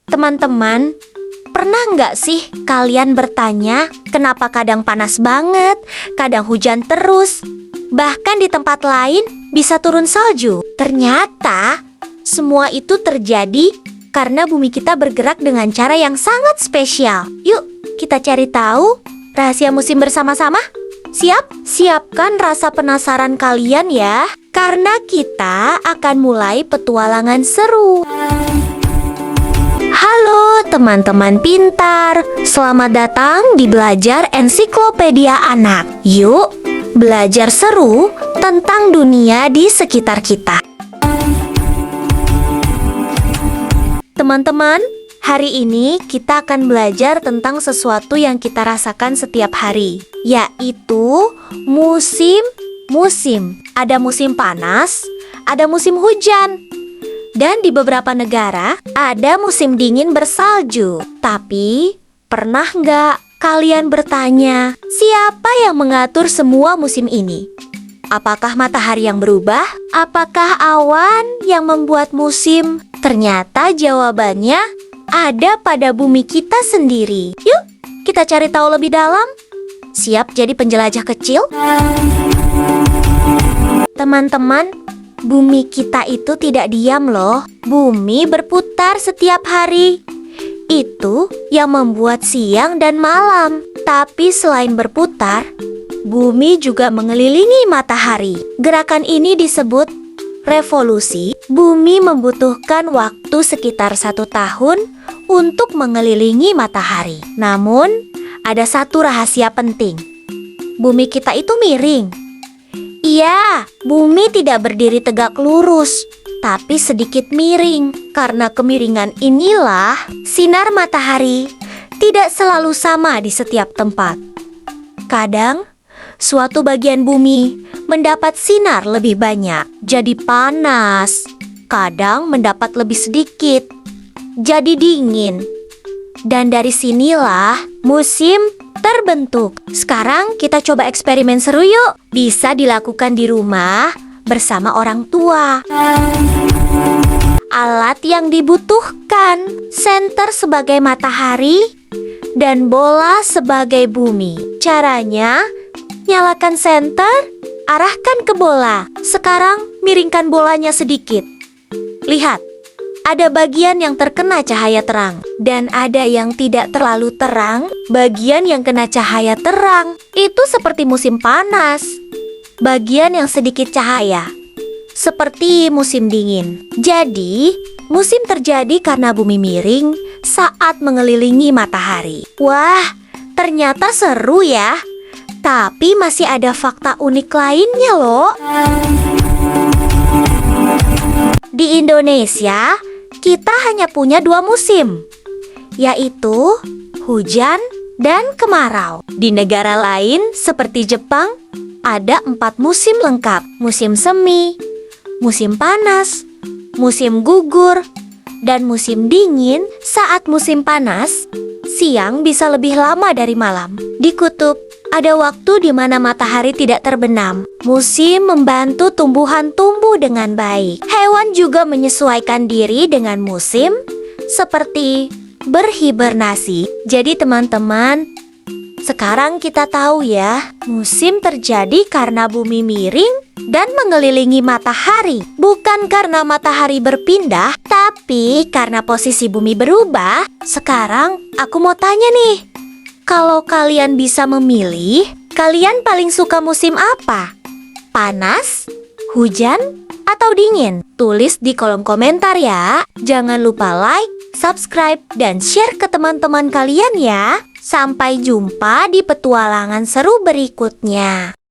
Teman-teman, pernah nggak sih kalian bertanya kenapa kadang panas banget, kadang hujan terus, bahkan di tempat lain bisa turun salju? Ternyata semua itu terjadi karena bumi kita bergerak dengan cara yang sangat spesial. Yuk, kita cari tahu rahasia musim bersama-sama. Siap? Siapkan rasa penasaran kalian ya, karena kita akan mulai petualangan seru. Halo teman-teman pintar, selamat datang di Belajar Ensiklopedia Anak. Yuk, belajar seru tentang dunia di sekitar kita. Teman-teman, hari ini kita akan belajar tentang sesuatu yang kita rasakan setiap hari, yaitu musim. Ada musim panas, ada musim hujan. Dan di beberapa negara ada musim dingin bersalju. Tapi pernah nggak kalian bertanya, siapa yang mengatur semua musim ini? Apakah matahari yang berubah? Apakah awan yang membuat musim? Ternyata jawabannya ada pada bumi kita sendiri. Yuk, kita cari tahu lebih dalam. Siap jadi penjelajah kecil? Teman-teman, bumi kita itu tidak diam loh. Bumi berputar setiap hari. Itu yang membuat siang dan malam. Tapi selain berputar, bumi juga mengelilingi matahari. Gerakan ini disebut revolusi. Bumi membutuhkan waktu sekitar 1 tahun untuk mengelilingi matahari. Namun, ada satu rahasia penting. Bumi kita itu miring. Iya, bumi tidak berdiri tegak lurus, tapi sedikit miring. Karena kemiringan inilah sinar matahari tidak selalu sama di setiap tempat. Kadang, suatu bagian bumi mendapat sinar lebih banyak, jadi panas. Kadang mendapat lebih sedikit, jadi dingin. Dan dari sinilah musim terbentuk. Sekarang kita coba eksperimen seru yuk. Bisa dilakukan di rumah bersama orang tua. Alat yang dibutuhkan: senter sebagai matahari dan bola sebagai bumi. Caranya, nyalakan senter, arahkan ke bola. Sekarang miringkan bolanya sedikit. Lihat, ada bagian yang terkena cahaya terang dan ada yang tidak terlalu terang. Bagian yang kena cahaya terang itu seperti musim panas. Bagian yang sedikit cahaya seperti musim dingin. Jadi, musim terjadi karena bumi miring saat mengelilingi matahari. Wah, ternyata seru ya. Tapi masih ada fakta unik lainnya loh. Di Indonesia, kita hanya punya 2 musim, yaitu hujan dan kemarau. Di negara lain seperti Jepang, ada 4 musim lengkap. Musim semi, musim panas, musim gugur, dan musim dingin. Saat musim panas, siang bisa lebih lama dari malam. Di kutub, ada waktu di mana matahari tidak terbenam. Musim membantu tumbuhan tumbuh dengan baik. Hewan juga menyesuaikan diri dengan musim, seperti berhibernasi. Jadi teman-teman, sekarang kita tahu ya, musim terjadi karena bumi miring dan mengelilingi matahari. Bukan karena matahari berpindah, tapi karena posisi bumi berubah. Sekarang aku mau tanya nih, kalau kalian bisa memilih, kalian paling suka musim apa? Panas, hujan, atau dingin? Tulis di kolom komentar ya. Jangan lupa like, subscribe, dan share ke teman-teman kalian ya. Sampai jumpa di petualangan seru berikutnya.